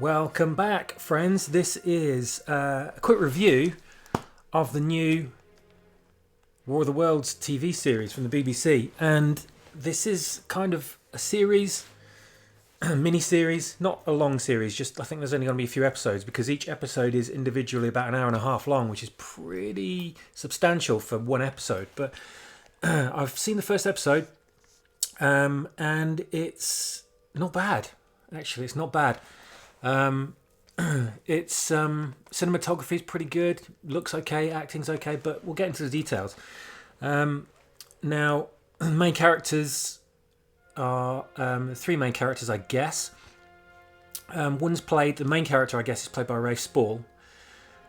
Welcome back, friends. This is a quick review of the new War of the Worlds TV series from the BBC. And this is kind of a series, a mini-series, not a long series, just I think there's only going to be a few episodes because each episode is individually about an hour and a half long, which is pretty substantial for one episode. But I've seen the first episode and it's not bad. Actually, it's not bad. It's cinematography is pretty good, looks okay, acting's okay, but we'll get into the details. Now, the main characters are three main characters, I guess. The main character, I guess, is played by Rafe Spall.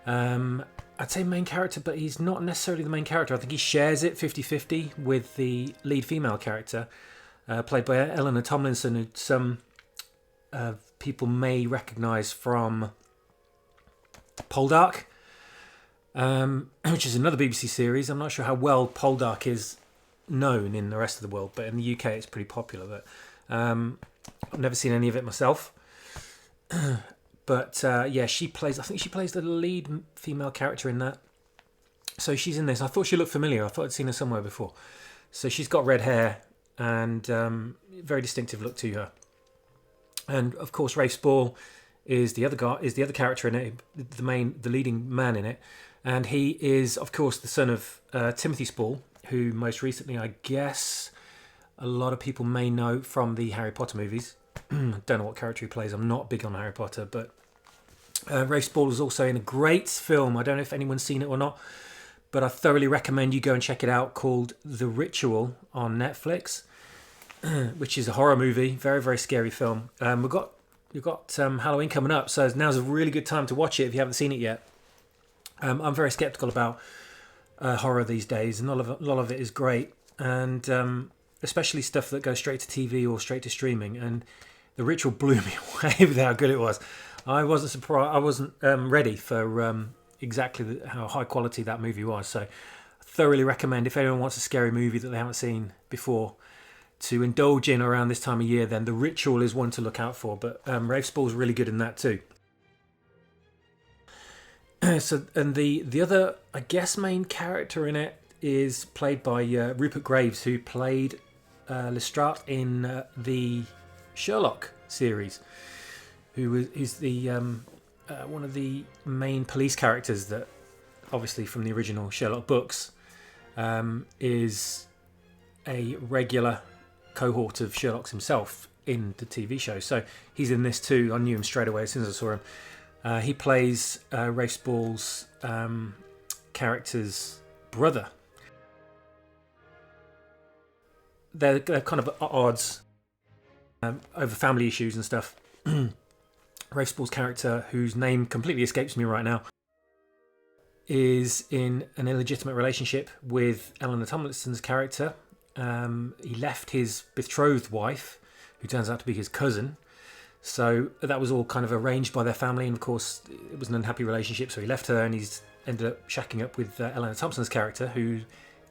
I'd say main character, but he's not necessarily the main character. I think he shares it 50-50 with the lead female character, played by Eleanor Tomlinson, who some people may recognise from Poldark, which is another BBC series. I'm not sure how well Poldark is known in the rest of the world, but in the UK it's pretty popular. But I've never seen any of it myself. But yeah, I think she plays the lead female character in that. So she's in this. I thought she looked familiar. I thought I'd seen her somewhere before. So she's got red hair and very distinctive look to her. And of course, Rafe Spall is the other character in it, the leading man in it, and he is, of course, the son of Timothy Spall, who most recently, I guess, a lot of people may know from the Harry Potter movies. Don't know what character he plays. I'm not big on Harry Potter, but Rafe Spall was also in a great film. I don't know if anyone's seen it or not, but I thoroughly recommend you go and check it out. Called The Ritual on Netflix. Which is a horror movie, very, very scary film. We've got Halloween coming up, so now's a really good time to watch it if you haven't seen it yet. I'm very skeptical about horror these days, and a lot of it is great, and especially stuff that goes straight to TV or straight to streaming. And The Ritual blew me away with how good it was. I wasn't surprised. I wasn't ready for exactly how high quality that movie was. So, I thoroughly recommend if anyone wants a scary movie that they haven't seen before to indulge in around this time of year, then The Ritual is one to look out for. But Rafe Spall's really good in that too. And the other, I guess, main character in it is played by Rupert Graves, who played Lestrade in the Sherlock series, is the one of the main police characters that, obviously from the original Sherlock books, is a regular cohort of Sherlock's himself in the TV show. So he's in this too. I knew him straight away as soon as I saw him. He plays Rafe Spall's character's brother. They're kind of at odds over family issues and stuff. Rafe Spall's character, whose name completely escapes me right now, is in an illegitimate relationship with Eleanor Tomlinson's character. He left his betrothed wife, who turns out to be his cousin. So that was all kind of arranged by their family, and of course it was an unhappy relationship, so he left her, and he's ended up shacking up with Eleanor Thompson's character, who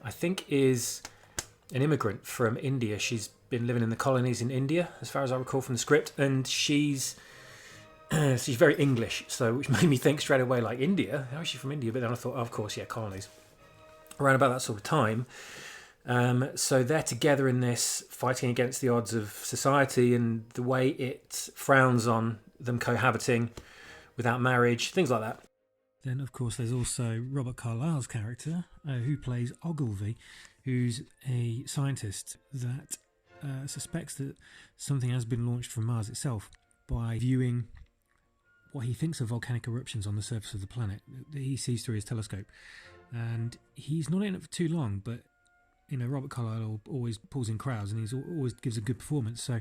I think is an immigrant from India. She's been living in the colonies in India, as far as I recall from the script, and she's very English, so which made me think straight away, like, India? How is she from India? But then I thought, oh, of course, yeah, colonies. Around about that sort of time. So they're together in this, fighting against the odds of society and the way it frowns on them cohabiting without marriage, things like that. Then, of course, there's also Robert Carlyle's character, who plays Ogilvy, who's a scientist that suspects that something has been launched from Mars itself. by viewing what he thinks are volcanic eruptions on the surface of the planet that he sees through his telescope. And he's not in it for too long, but Robert Carlyle always pulls in crowds, and he always gives a good performance. So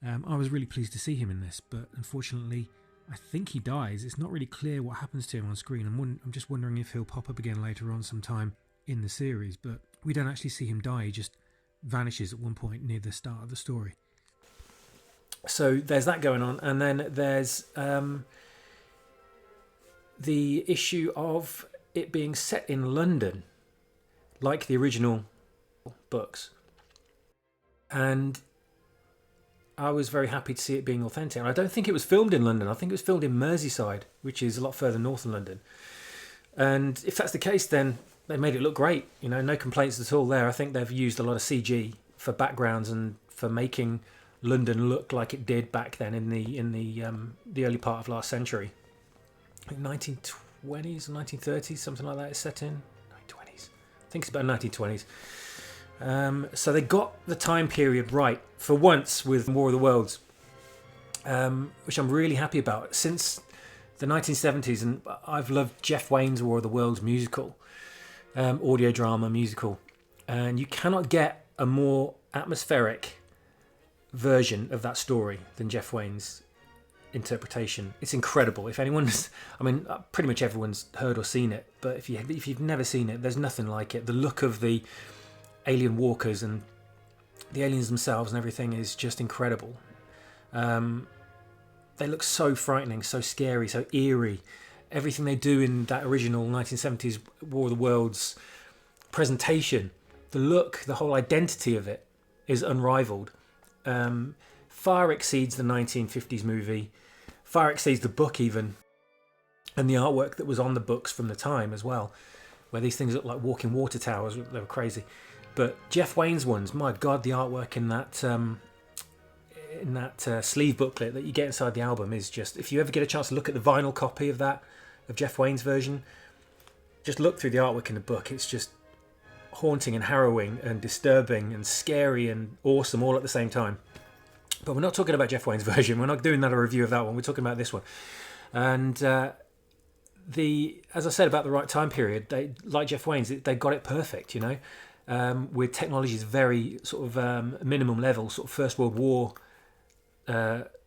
I was really pleased to see him in this, but unfortunately I think he dies. It's not really clear what happens to him on screen. I'm just wondering if he'll pop up again later on sometime in the series, but we don't actually see him die. He just vanishes at one point near the start of the story. So there's that going on, and then there's the issue of it being set in London, like the original books. And I was very happy to see it being authentic. And I don't think it was filmed in London. I think it was filmed in Merseyside, which is a lot further north than London. And if that's the case, then they made it look great. No complaints at all there. I think they've used a lot of CG for backgrounds and for making London look like it did back then in the early part of last century. I think 1920s or 1930s, something like that. It's set in 1920s. I think it's about 1920s. So they got the time period right for once with War of the Worlds, which I'm really happy about. Since the 1970s, and I've loved Jeff Wayne's War of the Worlds musical, audio drama musical, and you cannot get a more atmospheric version of that story than Jeff Wayne's interpretation. It's incredible. If anyone's, pretty much everyone's heard or seen it, but if you've never seen it, there's nothing like it. The look of the alien walkers and the aliens themselves and everything is just incredible. They look so frightening, so scary, so eerie. Everything they do in that original 1970s War of the Worlds presentation, the look, the whole identity of it is unrivaled. Far exceeds the 1950s movie, far exceeds the book even, and the artwork that was on the books from the time as well, where these things look like walking water towers. They were crazy. But Jeff Wayne's ones, my God, the artwork in that sleeve booklet that you get inside the album is just, if you ever get a chance to look at the vinyl copy of that, of Jeff Wayne's version, just look through the artwork in the book. It's just haunting and harrowing and disturbing and scary and awesome all at the same time. But we're not talking about Jeff Wayne's version. We're not doing that, a review of that one. We're talking about this one. And as I said about the right time period, they, like Jeff Wayne's, they got it perfect, with technology's very sort of minimum level, sort of First World War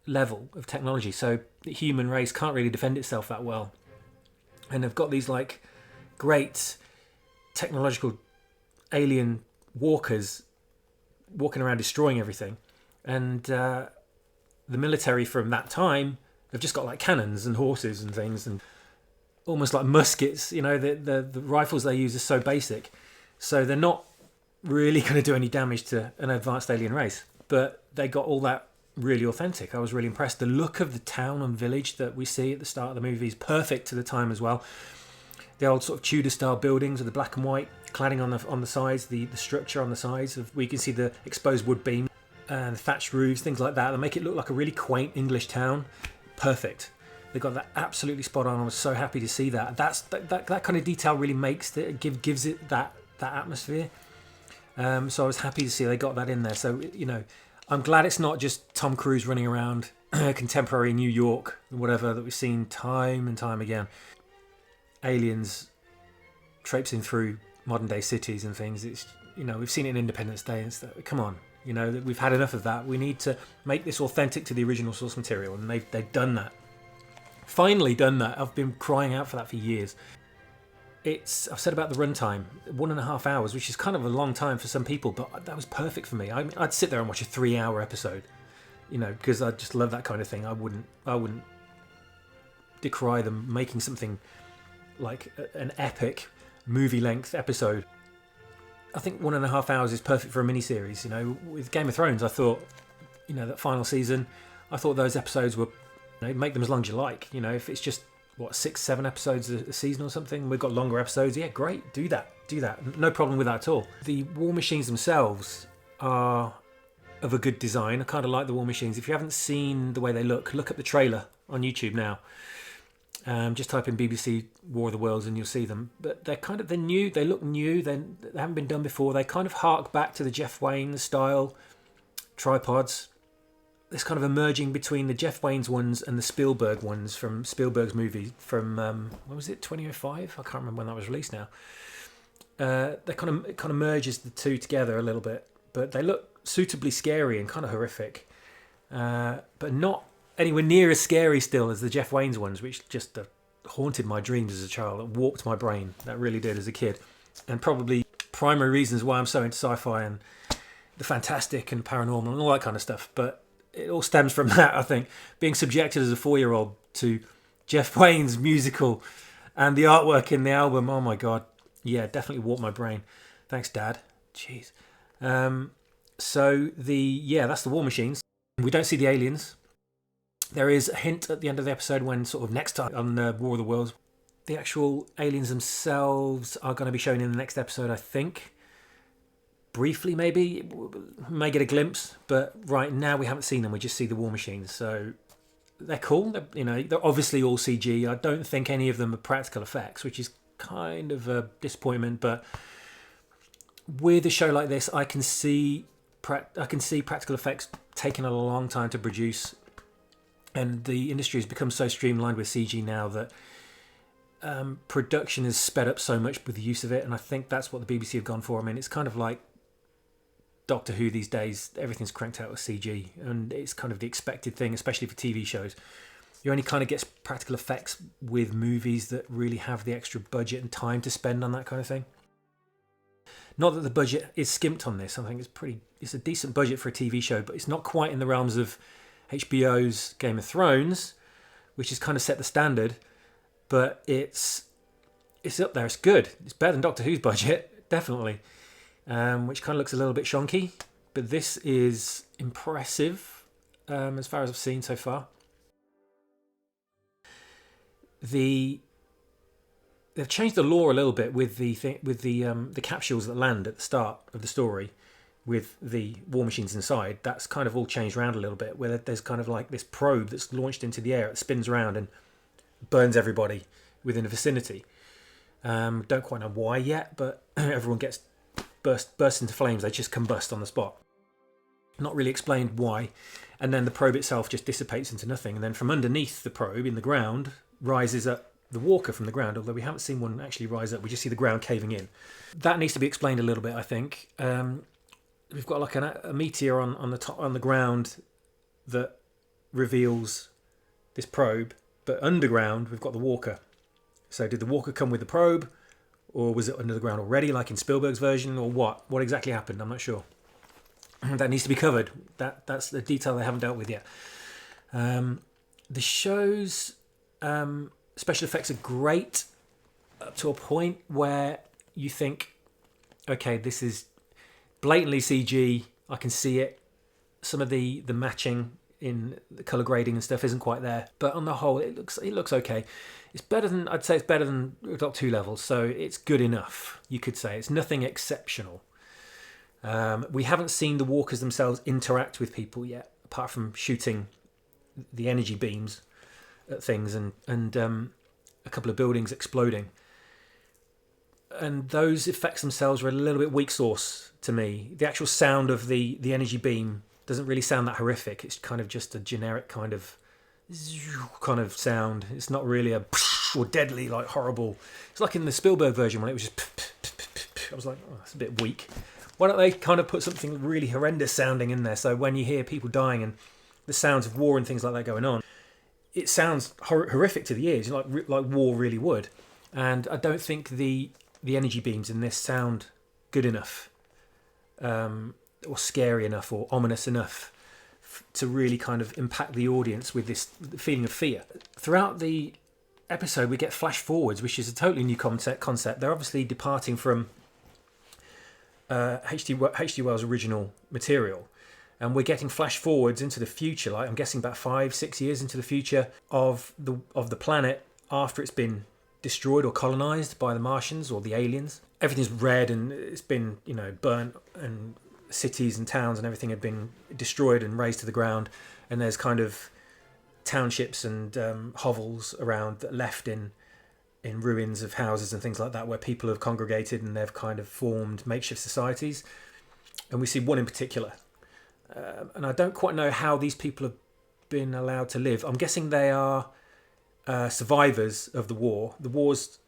level of technology. So the human race can't really defend itself that well. And they've got these like great technological alien walkers walking around destroying everything. And the military from that time have just got like cannons and horses and things and almost like muskets. The rifles they use are so basic. So they're not really going to do any damage to an advanced alien race. But they got all that really authentic. I was really impressed. The look of the town and village that we see at the start of the movie is perfect to the time as well. The old sort of Tudor-style buildings with the black and white cladding on the sides, the structure on the sides, where you can see the exposed wood beam and thatched roofs, things like that. They make it look like a really quaint English town. Perfect. They got that absolutely spot on. I was so happy to see that. That kind of detail really makes it, gives it that atmosphere. So I was happy to see they got that in there. So I'm glad it's not just Tom Cruise running around contemporary New York, whatever, that we've seen time and time again. Aliens traipsing through modern day cities and things. It's we've seen it in Independence Day and stuff. Come on, we've had enough of that. We need to make this authentic to the original source material, and they've done that. Finally done that. I've been crying out for that for years. I've said about the runtime, 1.5 hours, which is kind of a long time for some people, but that was perfect for me. I'd sit there and watch a 3-hour episode, because I just love that kind of thing. I wouldn't decry them making something like an epic movie-length episode. I think 1.5 hours is perfect for a miniseries. With Game of Thrones, I thought, that final season, I thought those episodes were, make them as long as you like. If it's just 6-7 episodes a season or something, we've got longer episodes, yeah, great, do that, no problem with that at all. The war machines themselves are of a good design. I kind of like the war machines. If you haven't seen the way they look up the trailer on YouTube now. Just type in BBC War of the Worlds and you'll see them. But they're new. They look new. They haven't been done before. They kind of hark back to the Jeff Wayne style tripods, this kind of emerging between the Jeff Wayne's ones and the Spielberg ones from Spielberg's movie from what was it, 2005? I can't remember when that was released now. It kind of merges the two together a little bit, but they look suitably scary and kind of horrific, but not anywhere near as scary still as the Jeff Wayne's ones, which just haunted my dreams as a child. It warped my brain. That really did as a kid, and probably primary reasons why I'm so into sci-fi and the fantastic and paranormal and all that kind of stuff. But it all stems from that, I think. Being subjected as a 4-year-old to Jeff Wayne's musical and the artwork in the album, oh my God. Yeah, definitely warped my brain. Thanks, Dad. Jeez. That's the War Machines. We don't see the aliens. There is a hint at the end of the episode when sort of next time on War of the Worlds, the actual aliens themselves are going to be shown in the next episode, I think. Briefly, maybe. May get a glimpse, but right now we haven't seen them. We just see the War Machines. So they're cool. They're obviously all CG. I don't think any of them are practical effects, which is kind of a disappointment. But with a show like this, I can see practical effects taking a long time to produce, and the industry has become so streamlined with CG now that production is sped up so much with the use of it, and I think that's what the BBC have gone for. I mean, it's kind of like Doctor Who these days. Everything's cranked out with CG, and it's kind of the expected thing, especially for TV shows. You only kind of get practical effects with movies that really have the extra budget and time to spend on that kind of thing. Not that the budget is skimped on this. I think it's a decent budget for a TV show, but it's not quite in the realms of HBO's Game of Thrones, which has kind of set the standard. But it's up there. It's good. It's better than Doctor Who's budget, definitely. Which kind of looks a little bit shonky, but this is impressive as far as I've seen so far. They've changed the lore a little bit with the capsules that land at the start of the story with the War Machines inside. That's kind of all changed around a little bit, where there's kind of like this probe that's launched into the air. It spins around and burns everybody within the vicinity. Don't quite know why yet, but everyone gets burst into flames. They just combust on the spot. Not really explained why. And then the probe itself just dissipates into nothing. And then from underneath the probe in the ground rises up the walker from the ground, although we haven't seen one actually rise up. We just see the ground caving in. That needs to be explained a little bit, I think. We've got like a meteor on the ground that reveals this probe, but underground we've got the walker. So did the walker come with the probe, or was it under the ground already, like in Spielberg's version, or what? What exactly happened? I'm not sure. That needs to be covered. That's the detail they haven't dealt with yet. The show's special effects are great up to a point where you think, okay, this is blatantly CG. I can see it. Some of the matching in the color grading and stuff isn't quite there, but on the whole, it looks okay. It's better than Doctor Who levels, so it's good enough. You could say it's nothing exceptional. We haven't seen the walkers themselves interact with people yet, apart from shooting the energy beams at things and a couple of buildings exploding. And those effects themselves are a little bit weak sauce to me. The actual sound of the energy beam doesn't really sound that horrific. It's kind of just a generic kind of sound. It's not really a or deadly, like horrible. It's like in the Spielberg version when it was just I was like, oh, that's a bit weak. Why don't they kind of put something really horrendous sounding in there, so when you hear people dying and the sounds of war and things like that going on, it sounds horrific to the ears, like war really would. And I don't think the energy beams in this sound good enough, or scary enough, or ominous enough to really kind of impact the audience with this feeling of fear. Throughout the episode, we get flash forwards, which is a totally new concept. They're obviously departing from H.G. Wells' original material, and we're getting flash forwards into the future, like I'm guessing about 5-6 years into the future of the planet after it's been destroyed or colonized by the Martians or the aliens. Everything's red and it's been, burnt, and cities and towns and everything had been destroyed and razed to the ground, and there's kind of townships and hovels around that left in ruins of houses and things like that, where people have congregated and they've kind of formed makeshift societies. And we see one in particular, And I don't quite know how these people have been allowed to live. I'm guessing they are survivors of the war. The war's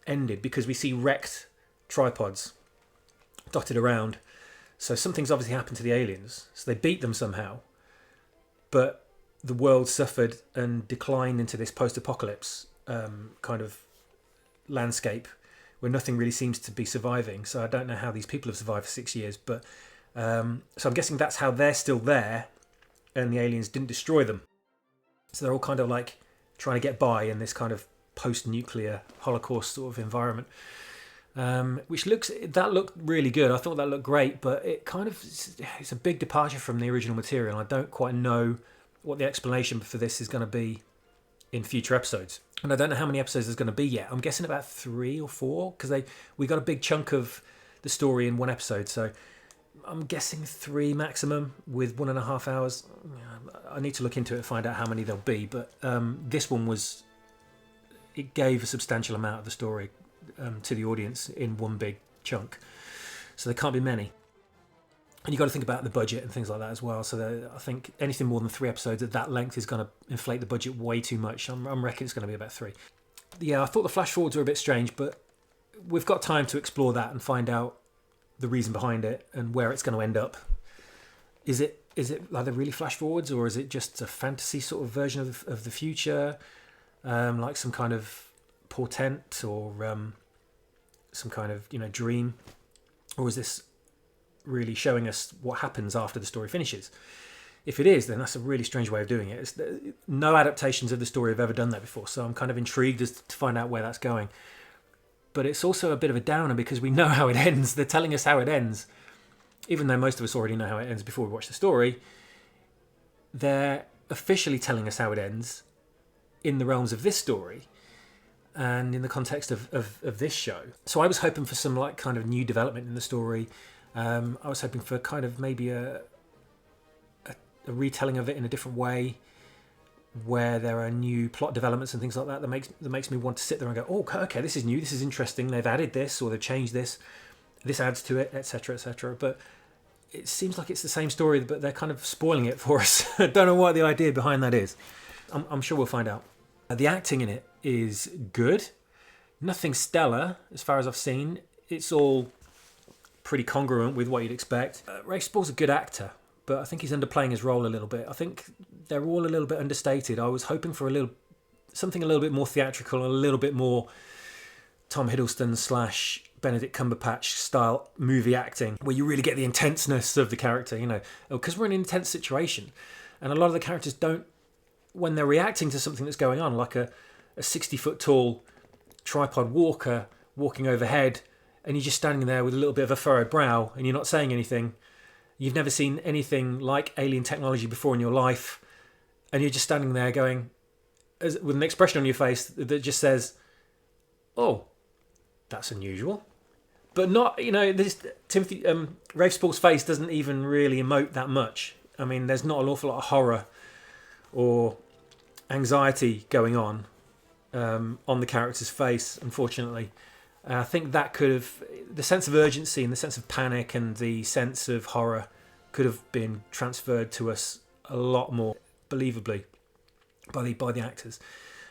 ended because we see wrecked tripods dotted around. So something's obviously happened to the aliens. So they beat them somehow. But the world suffered and declined into this post-apocalypse kind of landscape where nothing really seems to be surviving. So I don't know how these people have survived for 6 years. But so I'm guessing that's how they're still there and the aliens didn't destroy them. So they're all kind of like trying to get by in this kind of post-nuclear Holocaust sort of environment. Which looked really good. I thought that looked great, but it's a big departure from the original material. I don't quite know what the explanation for this is going to be in future episodes, and I don't know how many episodes there's going to be yet. I'm guessing about 3 or 4 because we got a big chunk of the story in one episode, so I'm guessing 3 maximum with 1.5 hours. I need to look into it and find out how many there'll be, but this one it gave a substantial amount of the story to the audience in one big chunk, so there can't be many. And you've got to think about the budget and things like that as well. So I think anything more than 3 episodes at that length is going to inflate the budget way too much. I'm reckoning it's going to be about 3. Yeah, I thought the flash forwards were a bit strange, but we've got time to explore that and find out the reason behind it and where it's going to end up. Is it are they really flash forwards, or is it just a fantasy sort of version of the future, like some kind of portent or some kind of dream, or is this really showing us what happens after the story finishes? If it is, then that's a really strange way of doing it. No adaptations of the story have ever done that before, so I'm kind of intrigued as to find out where that's going. But it's also a bit of a downer because we know how it ends. They're telling us how it ends, even though most of us already know how it ends before we watch the story. They're officially telling us how it ends in the realms of this story and in the context of this show. So I was hoping for some like kind of new development in the story. I was hoping for kind of maybe a retelling of it in a different way, where there are new plot developments and things like that that makes me want to sit there and go, oh, okay, this is new, this is interesting, they've added this or they've changed this adds to it, etc., etc. But it seems like it's the same story, but they're kind of spoiling it for us. I don't know what the idea behind that is. I'm sure we'll find out. The acting in it is good. Nothing stellar as far as I've seen. It's all pretty congruent with what you'd expect. Rafe Spall's a good actor, but I think he's underplaying his role a little bit. I think they're all a little bit understated. I was hoping for something a little bit more theatrical, a little bit more Tom Hiddleston / Benedict Cumberbatch style movie acting, where you really get the intenseness of the character, because we're in an intense situation. And a lot of the characters don't, when they're reacting to something that's going on, like a 60-foot tall tripod walker walking overhead, and you're just standing there with a little bit of a furrowed brow and you're not saying anything. You've never seen anything like alien technology before in your life, and you're just standing there going, with an expression on your face that just says, oh, that's unusual. But not, this Rafe Spall's face doesn't even really emote that much. I mean, there's not an awful lot of horror or anxiety going on the character's face, unfortunately. I think that the sense of urgency and the sense of panic and the sense of horror could have been transferred to us a lot more believably by the actors.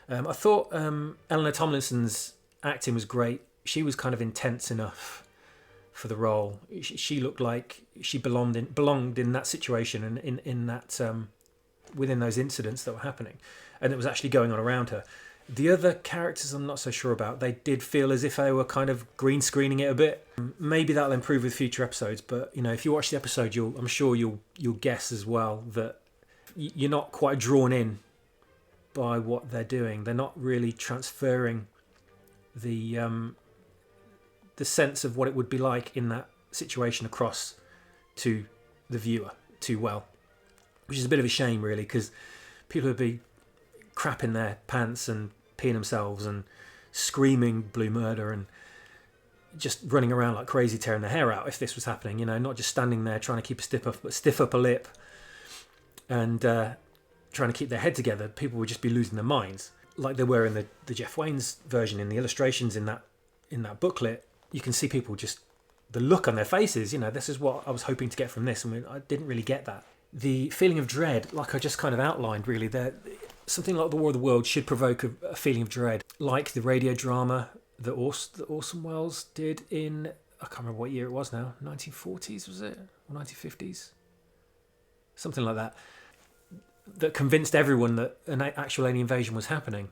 I thought Eleanor Tomlinson's acting was great. She was kind of intense enough for the role. She looked like she belonged in that situation and in that within those incidents that were happening, and it was actually going on around her. The other characters I'm not so sure about. They did feel as if they were kind of green screening it a bit. Maybe that'll improve with future episodes, but if you watch the episode, I'm sure you'll guess as well that you're not quite drawn in by what they're doing. They're not really transferring the sense of what it would be like in that situation across to the viewer too well, which is a bit of a shame, really, because people would be crapping their pants and peeing themselves and screaming blue murder and just running around like crazy, tearing their hair out if this was happening. Not just standing there trying to keep a stiff upper lip and trying to keep their head together. People would just be losing their minds, like they were in the Jeff Wayne's version. In the illustrations in that booklet, you can see people just the look on their faces. This is what I was hoping to get from this, and I didn't really get that. The feeling of dread, like I just kind of outlined, really, that something like The War of the Worlds should provoke a feeling of dread, like the radio drama that Orson Welles did in, I can't remember what year it was now, 1940s was it? Or 1950s? Something like that. That convinced everyone that an actual alien invasion was happening.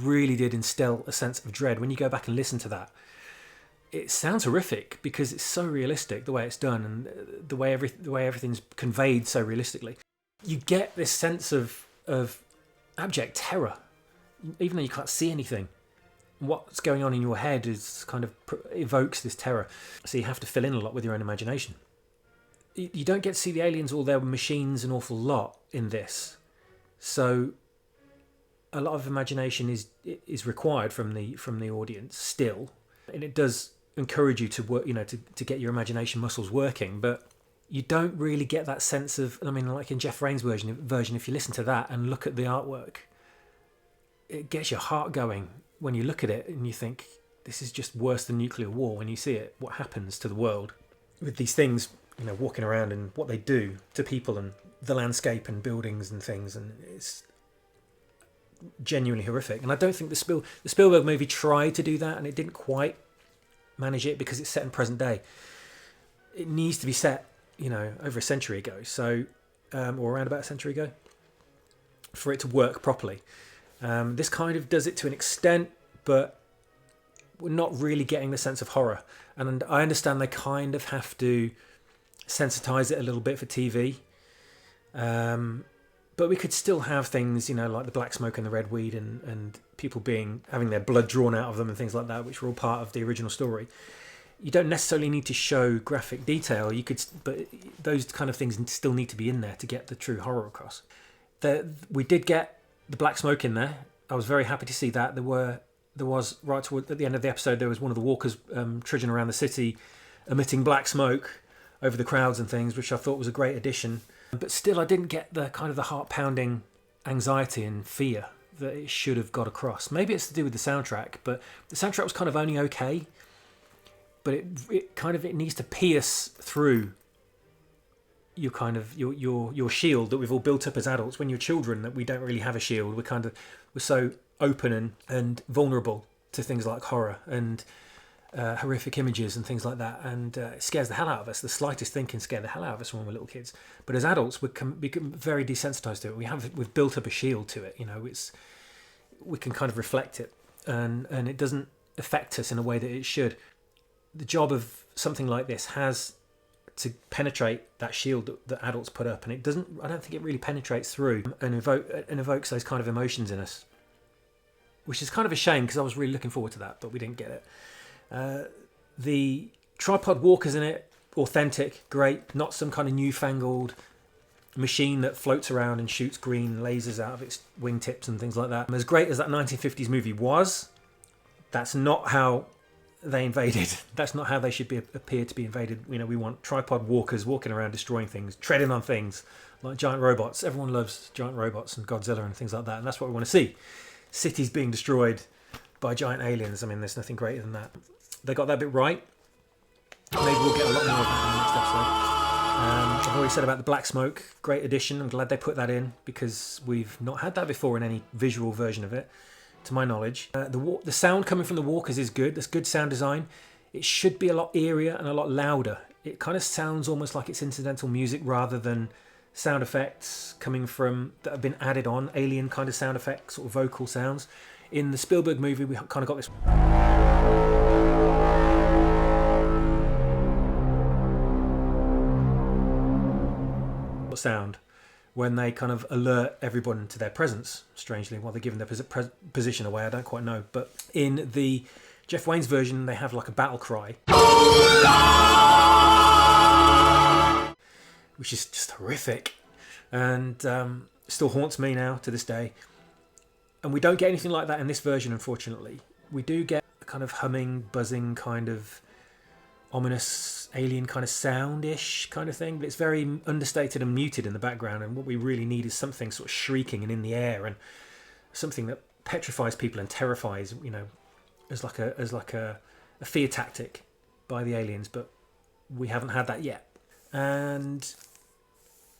Really did instill a sense of dread. When you go back and listen to that, it sounds horrific because it's so realistic, the way it's done, and the way everything's conveyed so realistically. You get this sense of abject terror, even though you can't see anything. What's going on in your head is kind of evokes this terror. So you have to fill in a lot with your own imagination. You don't get to see the aliens or their machines an awful lot in this, so a lot of imagination is required from the audience still, and it does encourage you to work, to get your imagination muscles working, but you don't really get that sense of, I mean, like in Jeff Rain's version, if you listen to that and look at the artwork, it gets your heart going when you look at it and you think, this is just worse than nuclear war. When you see it, what happens to the world with these things, walking around, and what they do to people and the landscape and buildings and things, and it's genuinely horrific. And I don't think the Spielberg movie tried to do that, and it didn't quite manage it because it's set in present day. It needs to be set, over a century ago, so or around about a century ago, for it to work properly. This kind of does it to an extent, but we're not really getting the sense of horror. And I understand they kind of have to sensitize it a little bit for TV, but we could still have things, like the black smoke and the red weed, and people having their blood drawn out of them and things like that, which were all part of the original story. You don't necessarily need to show graphic detail. But those kind of things still need to be in there to get the true horror across. We did get the black smoke in there. I was very happy to see that. There was right toward at the end of the episode, there was one of the walkers trudging around the city, emitting black smoke over the crowds and things, which I thought was a great addition. But still, I didn't get the kind of the heart-pounding anxiety and fear that it should have got across. Maybe it's to do with the soundtrack, but the soundtrack was kind of only okay. But it needs to pierce through your kind of your shield that we've all built up as adults. When you're children, that we don't really have a shield. We're so open and vulnerable to things like horror and horrific images and things like that, and it scares the hell out of us. The slightest thing can scare the hell out of us when we're little kids. But as adults, we become very desensitized to it. We've built up a shield to it. We can kind of reflect it, and it doesn't affect us in a way that it should. The job of something like this has to penetrate that shield that adults put up, and it doesn't. I don't think it really penetrates through and evokes those kind of emotions in us, which is kind of a shame because I was really looking forward to that, but we didn't get it. The tripod walkers in it, authentic, great, not some kind of newfangled machine that floats around and shoots green lasers out of its wingtips and things like that. And as great as that 1950s movie was, that's not how they invaded. That's not how they should appear to be invaded. We want tripod walkers walking around destroying things, treading on things like giant robots. Everyone loves giant robots and Godzilla and things like that, and that's what we want to see. Cities being destroyed by giant aliens. I mean, there's nothing greater than that. They got that bit right. Maybe we'll get a lot more of that in the next episode. I've already said about the black smoke. Great addition. I'm glad they put that in because we've not had that before in any visual version of it, to my knowledge. The sound coming from the walkers is good. There's good sound design. It should be a lot eerier and a lot louder. It kind of sounds almost like it's incidental music rather than sound effects coming from that have been added on, alien kind of sound effects or vocal sounds. In the Spielberg movie, we kind of got this sound when they kind of alert everyone to their presence, strangely, while they're giving their position away. I don't quite know. But in the Jeff Wayne's version, they have like a battle cry, which is just horrific and still haunts me now to this day. And we don't get anything like that in this version, unfortunately. We do get a kind of humming, buzzing, kind of ominous alien kind of sound-ish kind of thing, but it's very understated and muted in the background, and what we really need is something sort of shrieking and in the air, and something that petrifies people and terrifies, as like a fear tactic by the aliens, but we haven't had that yet. And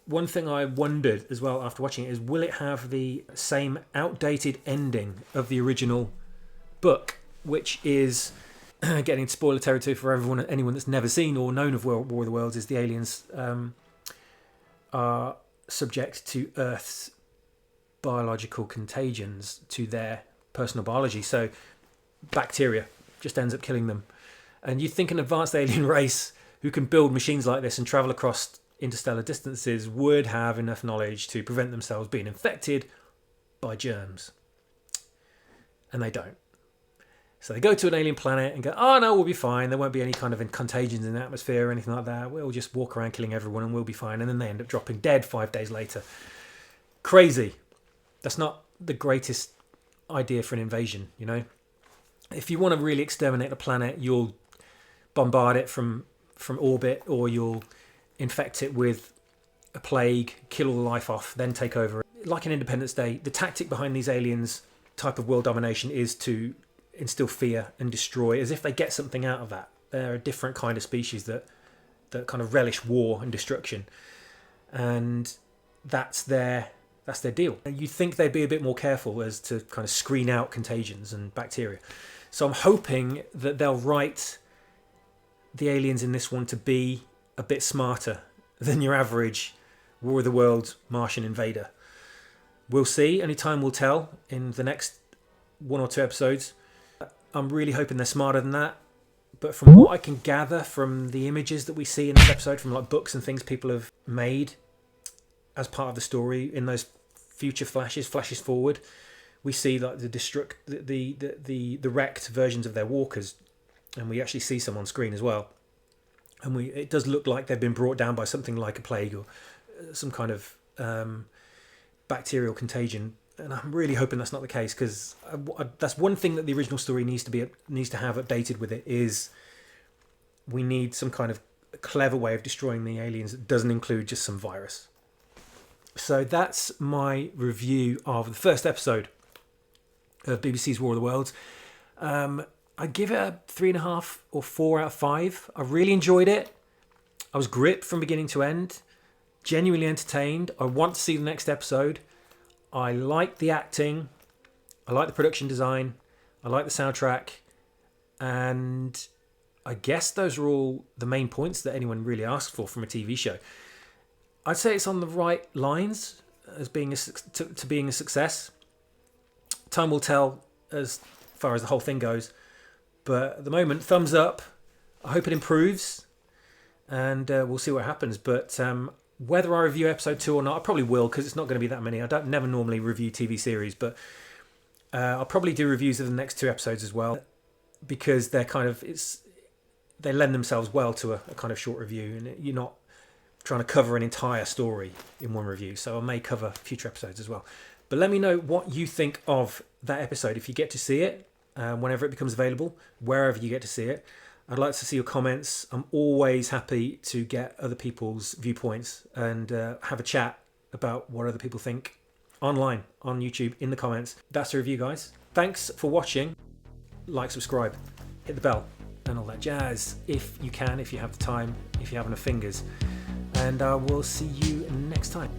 one thing I wondered as well after watching it is, will it have the same outdated ending of the original book, which is getting into spoiler territory for anyone that's never seen or known of War of the Worlds, is the aliens are subject to Earth's biological contagions to their personal biology. So bacteria just ends up killing them. And you'd think an advanced alien race who can build machines like this and travel across interstellar distances would have enough knowledge to prevent themselves being infected by germs. And they don't. So they go to an alien planet and go, oh no, we'll be fine. There won't be any kind of contagions in the atmosphere or anything like that. We'll just walk around killing everyone and we'll be fine. And then they end up dropping dead 5 days later. Crazy. That's not the greatest idea for an invasion, you know. If you want to really exterminate a planet, you'll bombard it from orbit, or you'll infect it with a plague, kill all the life off, then take over. Like in Independence Day, the tactic behind these aliens type of world domination is to instill fear and destroy, as if they get something out of that. They're a different kind of species that kind of relish war and destruction, and that's their deal. You'd think they'd be a bit more careful as to kind of screen out contagions and bacteria. So I'm hoping that they'll write the aliens in this one to be a bit smarter than your average War of the Worlds Martian invader. We'll see. Only time will tell in the next 1 or 2 episodes. I'm really hoping they're smarter than that. But from what I can gather from the images that we see in this episode, from like books and things people have made as part of the story, in those future flashes forward, we see like the wrecked versions of their walkers, and we actually see some on screen as well. And it does look like they've been brought down by something like a plague or some kind of bacterial contagion. And I'm really hoping that's not the case, because that's one thing that the original story needs to have updated with it, is we need some kind of clever way of destroying the aliens that doesn't include just some virus. So that's my review of the first episode of BBC's War of the Worlds. I give it a 3.5 or 4 out of 5. I really enjoyed it. I was gripped from beginning to end, genuinely entertained. I want to see the next episode. I like the acting. I like the production design. I like the soundtrack. And I guess those are all the main points that anyone really asks for from a TV show. I'd say it's on the right lines as being to being a success. Time will tell as far as the whole thing goes. But at the moment, thumbs up. I hope it improves. And we'll see what happens. But whether I review episode 2 or not, I probably will, because it's not going to be that many. I don't never normally review TV series, but I'll probably do reviews of the next 2 episodes as well, because they're kind of they lend themselves well to a kind of short review, and you're not trying to cover an entire story in one review. So I may cover future episodes as well. But let me know what you think of that episode if you get to see it, whenever it becomes available, wherever you get to see it. I'd like to see your comments. I'm always happy to get other people's viewpoints and have a chat about what other people think online, on YouTube, in the comments. That's the review, guys. Thanks for watching. Like, subscribe, hit the bell, and all that jazz. If you can, if you have the time, if you have enough fingers. And we'll see you next time.